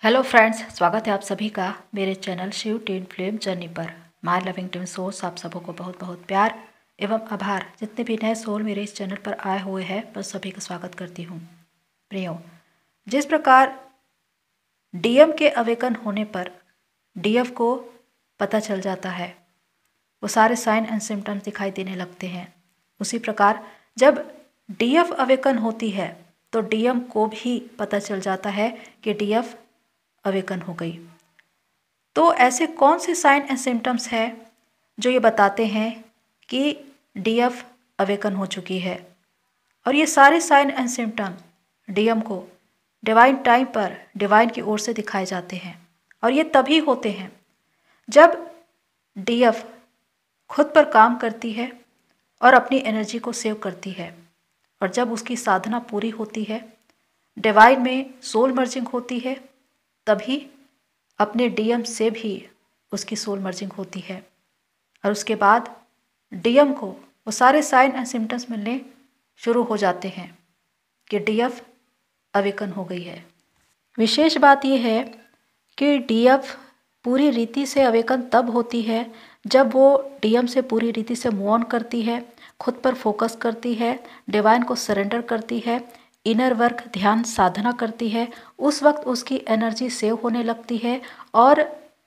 Hello friends, स्वागत है आप सभी का मेरे channel Shiv teen flame journey पर। माय लविंग टीम सोल्स, आप सबों को बहुत बहुत प्यार एवं आभार। जितने भी नए सोल मेरे इस चैनल पर आए हुए हैं, बस सभी का स्वागत करती हूँ। प्रियो, जिस प्रकार डीएम के अवेकन होने पर डीएफ को पता चल जाता है, वो सारे साइन एंड सिम्टम्स दिखाई देने लगते हैं। उसी प्रकार जब डीएफ अवेकन होती है तो डीएम को भी पता चल जाता है कि डीएफ अवेकन हो गई। तो ऐसे कौन से साइन एंड सिम्टम्स हैं जो ये बताते हैं कि डीएफ अवेकन हो चुकी है? और ये सारे साइन एंड सिम्टम्स डीएम को डिवाइन टाइम पर डिवाइन की ओर से दिखाए जाते हैं। और ये तभी होते हैं जब डीएफ खुद पर काम करती है और अपनी एनर्जी को सेव करती है, और जब उसकी साधना पूरी होती है, डिवाइन में सोल मर्जिंग होती है, तभी अपने डीएम से भी उसकी सोल मर्जिंग होती है। और उसके बाद डीएम को वो सारे साइन एंड सिम्टम्स मिलने शुरू हो जाते हैं कि डीएफ अवेकन हो गई है। विशेष बात यह है कि डीएफ पूरी रीति से अवेकन तब होती है जब वो डीएम से पूरी रीति से मूव ऑन करती है, खुद पर फोकस करती है, डिवाइन को सरेंडर करती है, इनर वर्क ध्यान साधना करती है। उस वक्त उसकी एनर्जी सेव होने लगती है और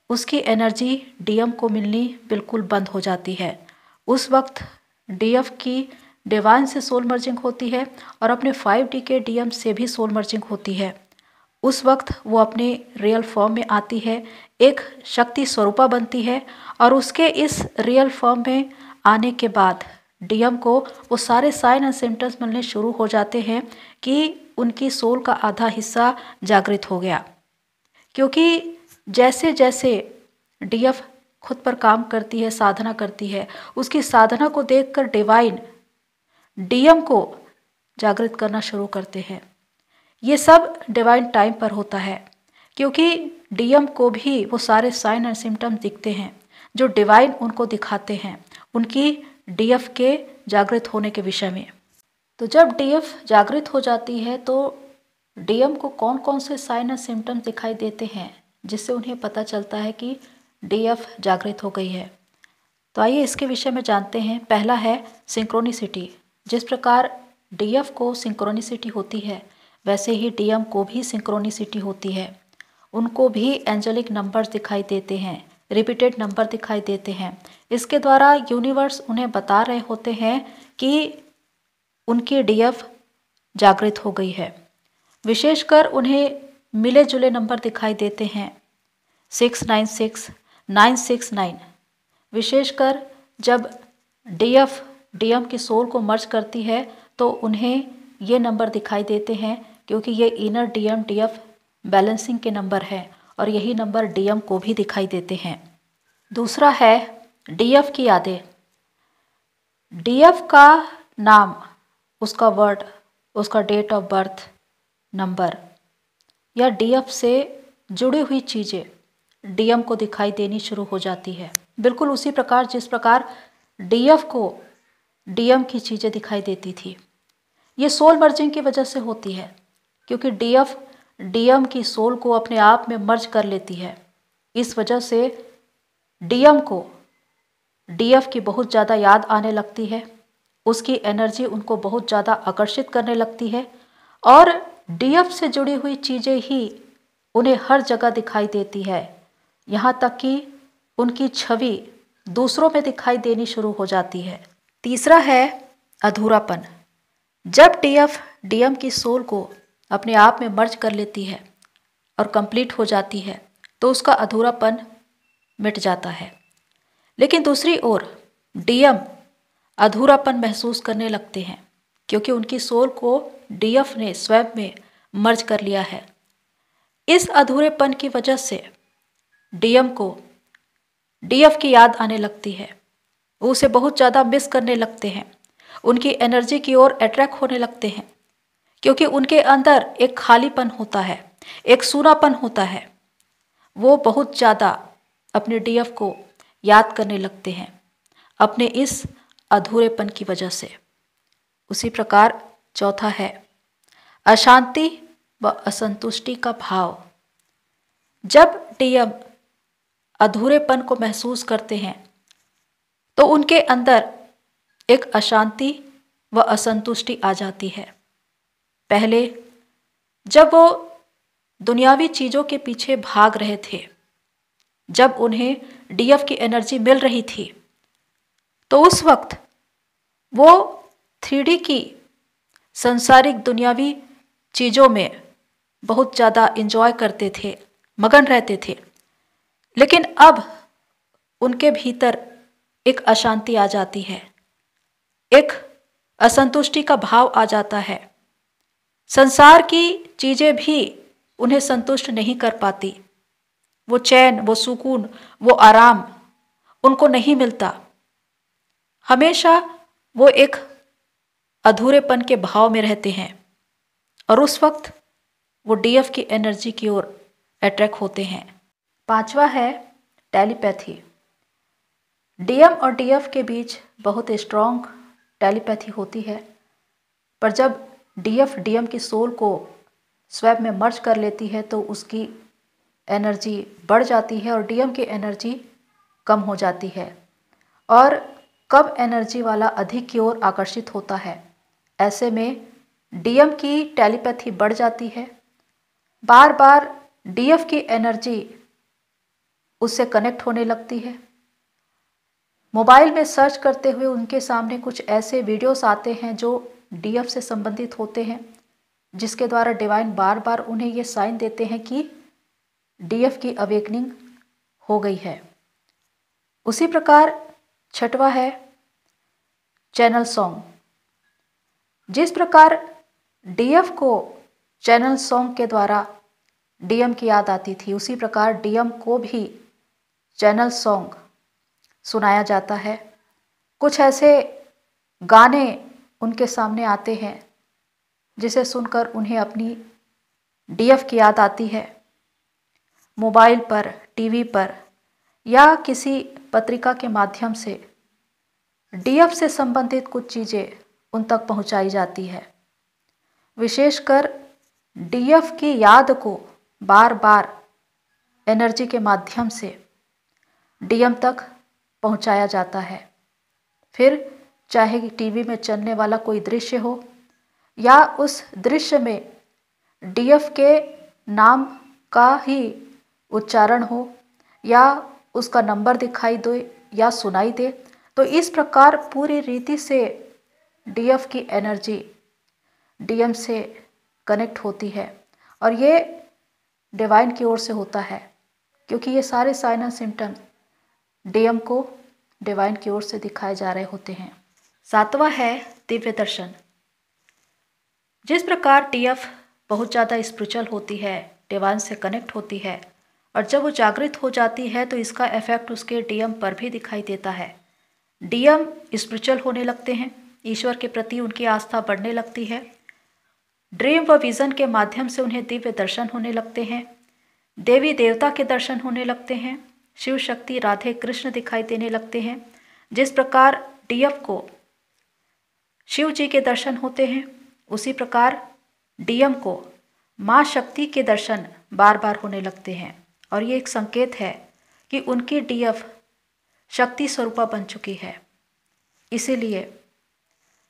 उसकी एनर्जी डीएम को मिलनी बिल्कुल बंद हो जाती है। उस वक्त डीएफ की डिवाइन से सोल मर्जिंग होती है और अपने 5D के डीएम से भी सोल मर्जिंग होती है। उस वक्त वो अपने रियल फॉर्म में आती है, एक शक्ति स्वरूपा बनती है। और उसके इस रियल फॉर्म में आने के बाद डीएम को वो सारे साइन एंड सिम्टम्स मिलने शुरू हो जाते हैं कि उनकी सोल का आधा हिस्सा जागृत हो गया। क्योंकि जैसे जैसे डीएफ खुद पर काम करती है, साधना करती है, उसकी साधना को देखकर डिवाइन डीएम को जागृत करना शुरू करते हैं। ये सब डिवाइन टाइम पर होता है, क्योंकि डीएम को भी वो सारे साइन एंड सिम्टम्स दिखते हैं जो डिवाइन उनको दिखाते हैं उनकी डीएफ के जागृत होने के विषय में। तो जब डीएफ जागृत हो जाती है तो डीएम को कौन कौन से साइन एंड सिम्टम्स दिखाई देते हैं जिससे उन्हें पता चलता है कि डीएफ जागृत हो गई है? तो आइए इसके विषय में जानते हैं। पहला है सिंक्रोनिसिटी। जिस प्रकार डीएफ को सिंक्रोनिसिटी होती है, वैसे ही डीएम को भी सिंक्रोनिसिटी होती है। उनको भी एंजेलिक नंबर्स दिखाई देते हैं, रिपीटेड नंबर दिखाई देते हैं। इसके द्वारा यूनिवर्स उन्हें बता रहे होते हैं कि उनकी डीएफ जागृत हो गई है। विशेषकर उन्हें मिले जुले नंबर दिखाई देते हैं, 696, 969। विशेषकर जब डीएफ डीएम की सोल को मर्ज करती है तो उन्हें ये नंबर दिखाई देते हैं, क्योंकि ये इनर डीएम डीएफ बैलेंसिंग के नंबर हैं और यही नंबर डीएम को भी दिखाई देते हैं। दूसरा है डीएफ की यादें। डीएफ का नाम, उसका वर्ड, उसका डेट ऑफ बर्थ नंबर या डीएफ से जुड़ी हुई चीज़ें डीएम को दिखाई देनी शुरू हो जाती है। बिल्कुल उसी प्रकार जिस प्रकार डीएफ को डीएम की चीज़ें दिखाई देती थी। ये सोल मर्जिंग की वजह से होती है, क्योंकि डीएफ डीएम की सोल को अपने आप में मर्ज कर लेती है। इस वजह से डीएम को डीएफ की बहुत ज़्यादा याद आने लगती है, उसकी एनर्जी उनको बहुत ज़्यादा आकर्षित करने लगती है और डीएफ से जुड़ी हुई चीज़ें ही उन्हें हर जगह दिखाई देती है। यहाँ तक कि उनकी छवि दूसरों में दिखाई देनी शुरू हो जाती है। तीसरा है अधूरापन। जब डीएफ डीएम की सोल को अपने आप में मर्ज कर लेती है और कंप्लीट हो जाती है तो उसका अधूरापन मिट जाता है। लेकिन दूसरी ओर डीएम अधूरापन महसूस करने लगते हैं, क्योंकि उनकी सोल को डीएफ ने स्वयं में मर्ज कर लिया है। इस अधूरेपन की वजह से डीएम को डीएफ की याद आने लगती है, वो उसे बहुत ज़्यादा मिस करने लगते हैं, उनकी एनर्जी की ओर अट्रैक्ट होने लगते हैं, क्योंकि उनके अंदर एक खालीपन होता है, एक सूनापन होता है। वो बहुत ज़्यादा अपने डीएफ को याद करने लगते हैं अपने इस अधूरेपन की वजह से। उसी प्रकार चौथा है अशांति व असंतुष्टि का भाव। जब डीएम अधूरेपन को महसूस करते हैं तो उनके अंदर एक अशांति व असंतुष्टि आ जाती है। पहले जब वो दुनियावी चीज़ों के पीछे भाग रहे थे, जब उन्हें डीएफ की एनर्जी मिल रही थी, तो उस वक्त वो 3D की संसारिक दुनियावी चीज़ों में बहुत ज़्यादा इंजॉय करते थे, मगन रहते थे। लेकिन अब उनके भीतर एक अशांति आ जाती है, एक असंतुष्टि का भाव आ जाता है। संसार की चीज़ें भी उन्हें संतुष्ट नहीं कर पाती। वो चैन, वो सुकून, वो आराम उनको नहीं मिलता। हमेशा वो एक अधूरेपन के भाव में रहते हैं और उस वक्त वो डीएफ की एनर्जी की ओर अट्रैक्ट होते हैं। पांचवा है टेलीपैथी। डीएम और डीएफ के बीच बहुत स्ट्रॉन्ग टेलीपैथी होती है, पर जब डीएफ डीएम की सोल को स्वैप में मर्ज कर लेती है तो उसकी एनर्जी बढ़ जाती है और डीएम की एनर्जी कम हो जाती है और कम एनर्जी वाला अधिक की ओर आकर्षित होता है। ऐसे में डीएम की टेलीपैथी बढ़ जाती है। बार बार डीएफ की एनर्जी उससे कनेक्ट होने लगती है। मोबाइल में सर्च करते हुए उनके सामने कुछ ऐसे वीडियोस आते हैं जो डीएफ से संबंधित होते हैं, जिसके द्वारा डिवाइन बार बार उन्हें ये साइन देते हैं कि डीएफ की अवेकनिंग हो गई है। उसी प्रकार छठवा है चैनल सॉन्ग। जिस प्रकार डीएफ को चैनल सॉन्ग के द्वारा डीएम की याद आती थी, उसी प्रकार डीएम को भी चैनल सॉन्ग सुनाया जाता है। कुछ ऐसे गाने उनके सामने आते हैं जिसे सुनकर उन्हें अपनी डीएफ की याद आती है। मोबाइल पर, टीवी पर या किसी पत्रिका के माध्यम से डीएफ से संबंधित कुछ चीज़ें उन तक पहुंचाई जाती है। विशेषकर डीएफ की याद को बार बार एनर्जी के माध्यम से डीएम तक पहुंचाया जाता है। फिर चाहे टीवी में चलने वाला कोई दृश्य हो या उस दृश्य में डीएफ के नाम का ही उच्चारण हो या उसका नंबर दिखाई दे या सुनाई दे, तो इस प्रकार पूरी रीति से डीएफ की एनर्जी डीएम से कनेक्ट होती है और ये डिवाइन की ओर से होता है, क्योंकि ये सारे साइन एंड सिम्टम डीएम को डिवाइन की ओर से दिखाए जा रहे होते हैं। सातवां है दिव्य दर्शन। जिस प्रकार डीएफ बहुत ज़्यादा स्पिरिचुअल होती है, डिवाइन से कनेक्ट होती है और जब वो जागृत हो जाती है तो इसका इफेक्ट उसके डीएम पर भी दिखाई देता है। डीएम स्पिरिचुअल होने लगते हैं, ईश्वर के प्रति उनकी आस्था बढ़ने लगती है। ड्रीम व विज़न के माध्यम से उन्हें दिव्य दर्शन होने लगते हैं, देवी देवता के दर्शन होने लगते हैं, शिव शक्ति राधे कृष्ण दिखाई देने लगते हैं। जिस प्रकार डीएफ को शिव जी के दर्शन होते हैं, उसी प्रकार डीएम को माँ शक्ति के दर्शन बार बार होने लगते हैं और ये एक संकेत है कि उनकी डीएफ शक्ति स्वरूपा बन चुकी है। इसीलिए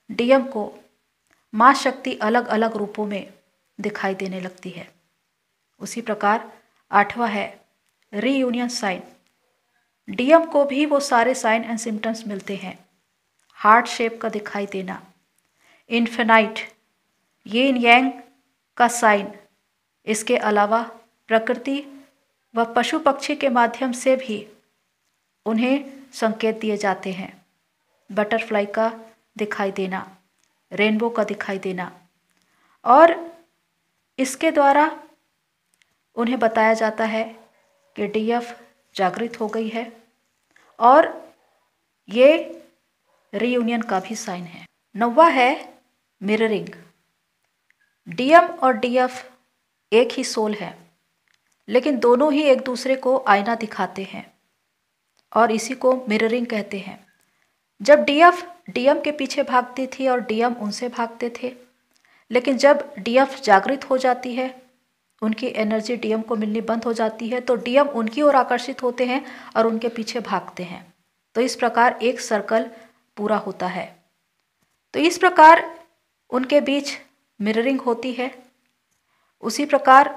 डीएम को माँ शक्ति अलग अलग रूपों में दिखाई देने लगती है। उसी प्रकार आठवां है रीयूनियन साइन। डीएम को भी वो सारे साइन एंड सिम्टम्स मिलते हैं। हार्ट शेप का दिखाई देना, इन्फिनाइट, यिन यांग का साइन। इसके अलावा प्रकृति व पशु पक्षी के माध्यम से भी उन्हें संकेत दिए जाते हैं। बटरफ्लाई का दिखाई देना, रेनबो का दिखाई देना और इसके द्वारा उन्हें बताया जाता है कि डीएफ जागृत हो गई है और ये रीयूनियन का भी साइन है। नौवां है मिररिंग। डीएम और डीएफ एक ही सोल है, लेकिन दोनों ही एक दूसरे को आईना दिखाते हैं और इसी को मिररिंग कहते हैं। जब डीएफ डीएम के पीछे भागती थी और डीएम उनसे भागते थे, लेकिन जब डीएफ जागृत हो जाती है उनकी एनर्जी डीएम को मिलनी बंद हो जाती है तो डीएम उनकी ओर आकर्षित होते हैं और उनके पीछे भागते हैं। तो इस प्रकार एक सर्कल पूरा होता है। तो इस प्रकार उनके बीच मिररिंग होती है। उसी प्रकार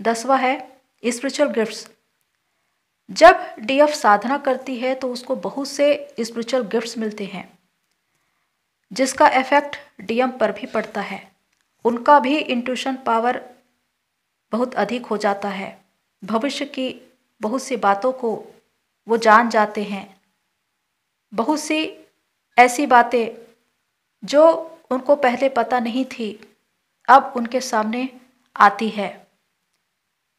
10वां है स्पिरिचुअल गिफ्ट्स। जब डीएफ साधना करती है तो उसको बहुत से स्पिरिचुअल गिफ्ट्स मिलते हैं जिसका इफेक्ट डीएम पर भी पड़ता है। उनका भी इंट्यूशन पावर बहुत अधिक हो जाता है। भविष्य की बहुत सी बातों को वो जान जाते हैं। बहुत सी ऐसी बातें जो उनको पहले पता नहीं थी अब उनके सामने आती है।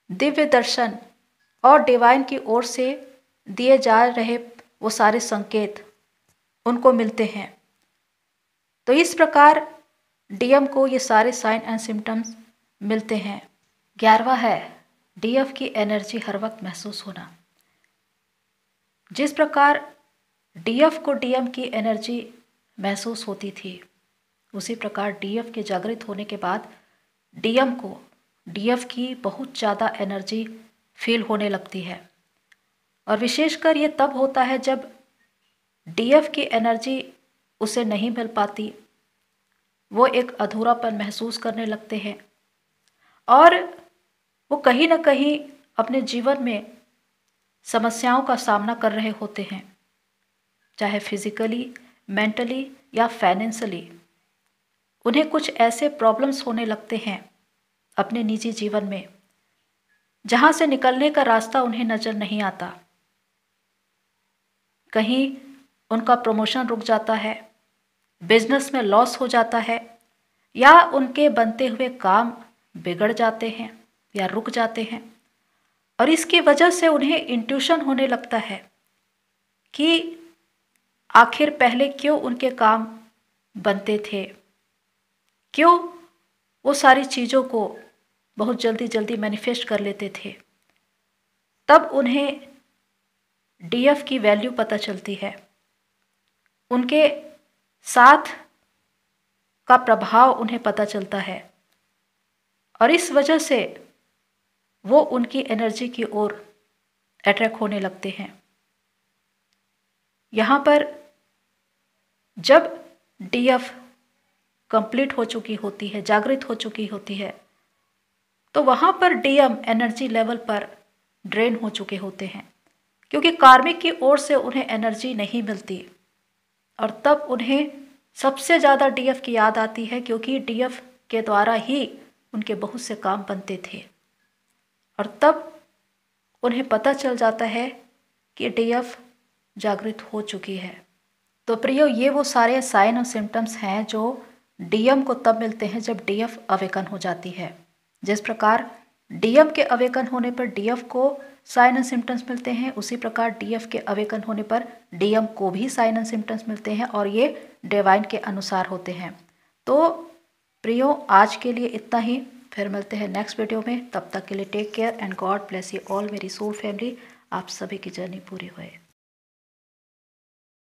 दिव्य दर्शन और डिवाइन की ओर से दिए जा रहे वो सारे संकेत उनको मिलते हैं। तो इस प्रकार डीएम को ये सारे साइन एंड सिम्टम्स मिलते हैं। 11वां है डीएफ की एनर्जी हर वक्त महसूस होना। जिस प्रकार डीएफ को डीएम की एनर्जी महसूस होती थी उसी प्रकार डीएफ के जागृत होने के बाद डीएम को डीएफ की बहुत ज़्यादा एनर्जी फील होने लगती है। और विशेषकर ये तब होता है जब डीएफ की एनर्जी उसे नहीं मिल पाती। वो एक अधूरापन महसूस करने लगते हैं और वो कहीं ना कहीं अपने जीवन में समस्याओं का सामना कर रहे होते हैं, चाहे फिजिकली, मेंटली या फाइनेंशियली। उन्हें कुछ ऐसे प्रॉब्लम्स होने लगते हैं अपने निजी जीवन में जहाँ से निकलने का रास्ता उन्हें नज़र नहीं आता। कहीं उनका प्रमोशन रुक जाता है, बिजनेस में लॉस हो जाता है या उनके बनते हुए काम बिगड़ जाते हैं या रुक जाते हैं। और इसकी वजह से उन्हें इंट्यूशन होने लगता है कि आखिर पहले क्यों उनके काम बनते थे, क्यों वो सारी चीज़ों को बहुत जल्दी जल्दी मैनिफेस्ट कर लेते थे। तब उन्हें डीएफ की वैल्यू पता चलती है, उनके साथ का प्रभाव उन्हें पता चलता है और इस वजह से वो उनकी एनर्जी की ओर अट्रैक्ट होने लगते हैं। यहाँ पर जब डीएफ कंप्लीट हो चुकी होती है, जागृत हो चुकी होती है, तो वहाँ पर डीएम एनर्जी लेवल पर ड्रेन हो चुके होते हैं क्योंकि कार्मिक की ओर से उन्हें एनर्जी नहीं मिलती। और तब उन्हें सबसे ज़्यादा डीएफ की याद आती है क्योंकि डीएफ के द्वारा ही उनके बहुत से काम बनते थे। और तब उन्हें पता चल जाता है कि डीएफ जागृत हो चुकी है। तो प्रियो, ये वो सारे साइन और सिम्टम्स हैं जो डीएम को तब मिलते हैं जब डीएफ अवेकन हो जाती है। जिस प्रकार डीएम के अवेकन होने पर डीएफ को साइन एंड सिम्टम्स मिलते हैं, उसी प्रकार डीएफ के अवेकन होने पर डीएम को भी साइन एंड सिम्टम्स मिलते हैं और ये डिवाइन के अनुसार होते हैं। तो प्रियो, आज के लिए इतना ही। फिर मिलते हैं नेक्स्ट वीडियो में। तब तक के लिए take care and God bless you all मेरी सोल फैमिली। आप सभी की जर्नी पूरी होए।